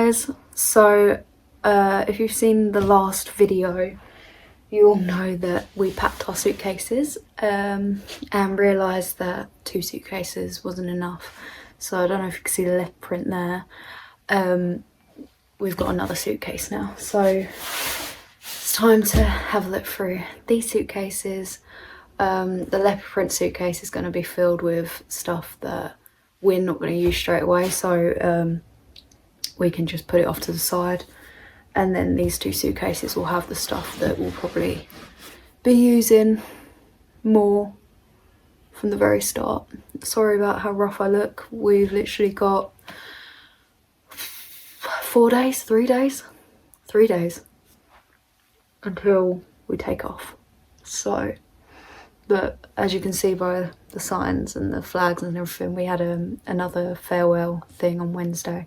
guys, so if you've seen the last video, you all know that we packed our suitcases and realised that 2 suitcases wasn't enough. So I don't know if you can see the leopard print there. We've got another suitcase now, so it's time to have a look through these suitcases. The leopard print suitcase is going to be filled with stuff that we're not going to use straight away, so we can just put it off to the side. And then these 2 suitcases will have the stuff that we'll probably be using more from the very start. Sorry about how rough I look. We've literally got 4 days, 3 days, 3 days until we take off. So, but as you can see by the signs and the flags and everything, we had another farewell thing on Wednesday.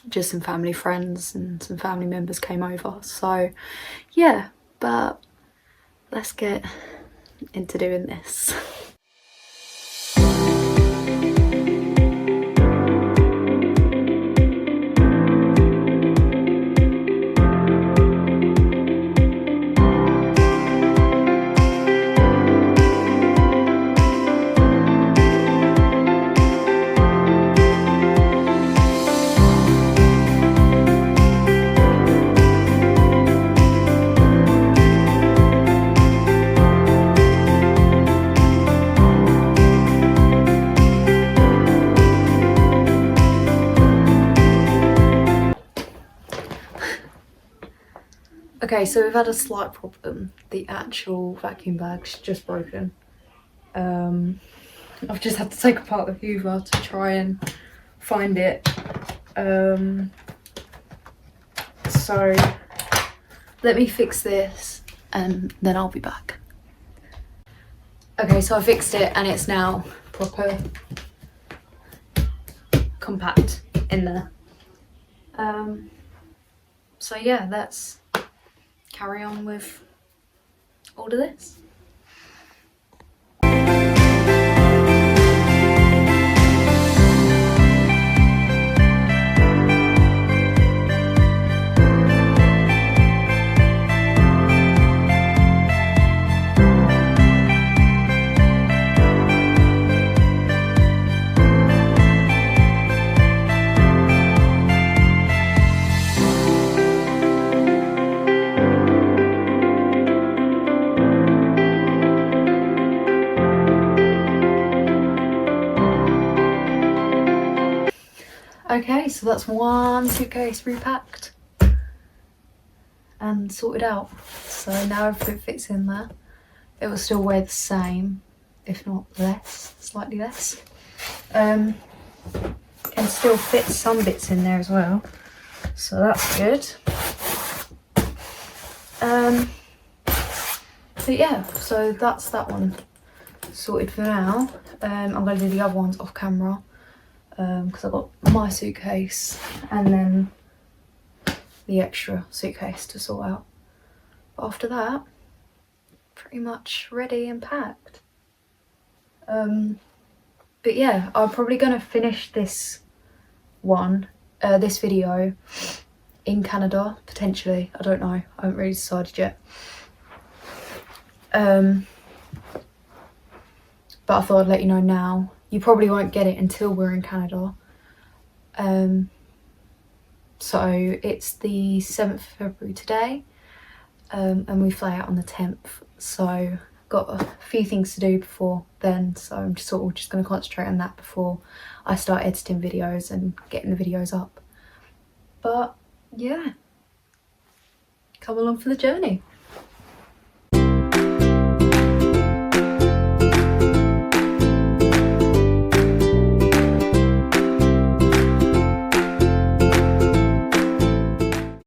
Just some family friends and some family members came over. So yeah, but let's get into doing this. Okay, so we've had a slight problem. The actual vacuum bag's just broken. I've just had to take apart the Hoover to try and find it. So let me fix this and then I'll be back. Okay, so I fixed it and it's now proper compact in there. So yeah, let's carry on with all of this. Okay, so that's 1 suitcase repacked and sorted out. So now everything fits in there. It will still weigh the same, if not less, slightly less. Can still fit some bits in there as well, so that's good. But yeah, so that's that one sorted for now. I'm going to do the other ones off camera. Because I've got my suitcase and then the extra suitcase to sort out. But after that, pretty much ready and packed. But yeah, I'm probably going to finish this video in Canada, potentially. I don't know, I haven't really decided yet. But I thought I'd let you know now. You probably won't get it until we're in Canada. So it's the 7th of February today, and we fly out on the 10th. So got a few things to do before then, so I'm just going to concentrate on that before I start editing videos and getting the videos up. But yeah, come along for the journey.